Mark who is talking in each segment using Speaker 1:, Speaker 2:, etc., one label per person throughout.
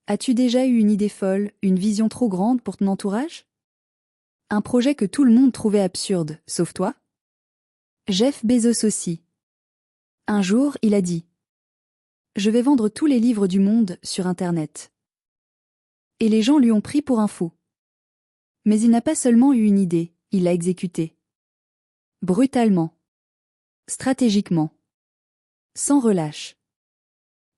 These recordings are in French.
Speaker 1: As-tu déjà eu une idée folle, une vision trop grande pour ton entourage? Un projet que tout le monde trouvait absurde, sauf toi? Jeff Bezos aussi. Un jour, il a dit: Je vais vendre tous les livres du monde sur Internet. Et les gens lui ont pris pour un fou. Mais il n'a pas seulement eu une idée, il l'a exécutée. Brutalement. Stratégiquement. Sans relâche.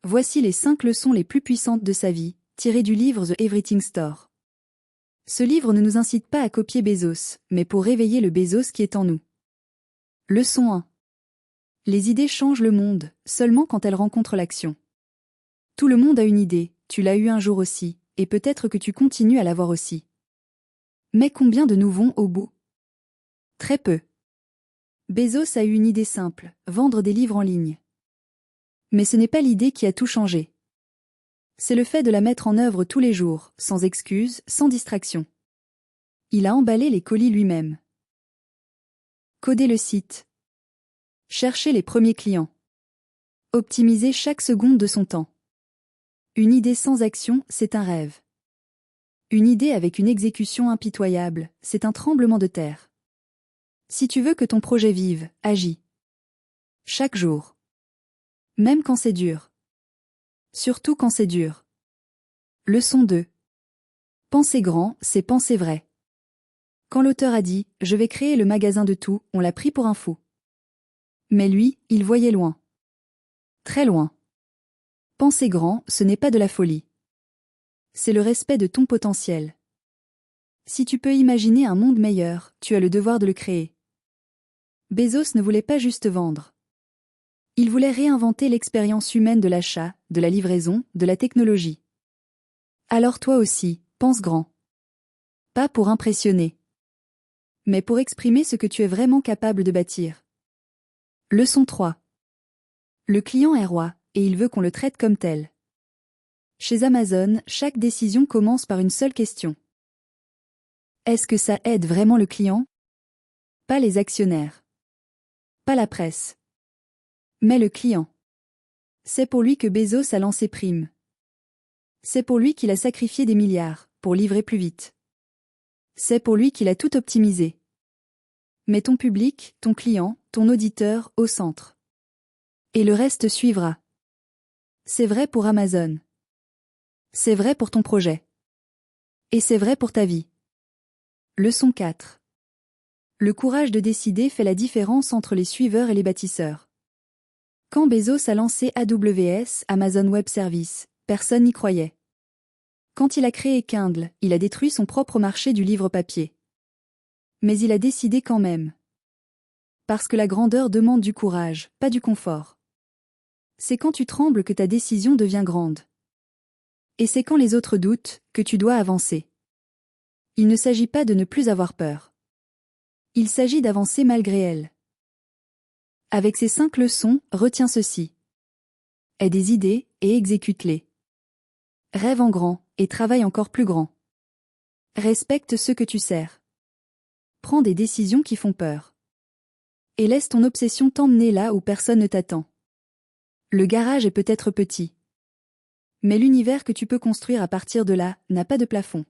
Speaker 1: Voici les 5 leçons les plus puissantes de sa vie, tirées du livre The Everything Store. Ce livre ne nous incite pas à copier Bezos, mais pour réveiller le Bezos qui est en nous. Leçon 1. Les idées changent le monde, seulement quand elles rencontrent l'action. Tout le monde a une idée, tu l'as eu un jour aussi, et peut-être que tu continues à l'avoir aussi. Mais combien de nous vont au bout? Très peu. Bezos a eu une idée simple, vendre des livres en ligne. Mais ce n'est pas l'idée qui a tout changé. C'est le fait de la mettre en œuvre tous les jours, sans excuse, sans distraction. Il a emballé les colis lui-même. Coder le site. Chercher les premiers clients. Optimiser chaque seconde de son temps. Une idée sans action, c'est un rêve. Une idée avec une exécution impitoyable, c'est un tremblement de terre. Si tu veux que ton projet vive, agis. Chaque jour. Même quand c'est dur. Surtout quand c'est dur. Leçon 2. Penser grand, c'est penser vrai. Quand l'auteur a dit « Je vais créer le magasin de tout », on l'a pris pour un fou. Mais lui, il voyait loin. Très loin. Penser grand, ce n'est pas de la folie. C'est le respect de ton potentiel. Si tu peux imaginer un monde meilleur, tu as le devoir de le créer. Bezos ne voulait pas juste vendre. Il voulait réinventer l'expérience humaine de l'achat, de la livraison, de la technologie. Alors toi aussi, pense grand. Pas pour impressionner, mais pour exprimer ce que tu es vraiment capable de bâtir. Leçon 3. Le client est roi, et il veut qu'on le traite comme tel. Chez Amazon, chaque décision commence par une seule question. Est-ce que ça aide vraiment le client? Pas les actionnaires. Pas la presse. Mais le client. C'est pour lui que Bezos a lancé Prime. C'est pour lui qu'il a sacrifié des milliards, pour livrer plus vite. C'est pour lui qu'il a tout optimisé. Mets ton public, ton client, ton auditeur au centre. Et le reste suivra. C'est vrai pour Amazon. C'est vrai pour ton projet. Et c'est vrai pour ta vie. Leçon 4. Le courage de décider fait la différence entre les suiveurs et les bâtisseurs. Quand Bezos a lancé AWS, Amazon Web Services, personne n'y croyait. Quand il a créé Kindle, il a détruit son propre marché du livre papier. Mais il a décidé quand même. Parce que la grandeur demande du courage, pas du confort. C'est quand tu trembles que ta décision devient grande. Et c'est quand les autres doutent que tu dois avancer. Il ne s'agit pas de ne plus avoir peur. Il s'agit d'avancer malgré elle. Avec ces 5 leçons, retiens ceci. Aie des idées et exécute-les. Rêve en grand et travaille encore plus grand. Respecte ceux que tu sers. Prends des décisions qui font peur. Et laisse ton obsession t'emmener là où personne ne t'attend. Le garage est peut-être petit. Mais l'univers que tu peux construire à partir de là n'a pas de plafond.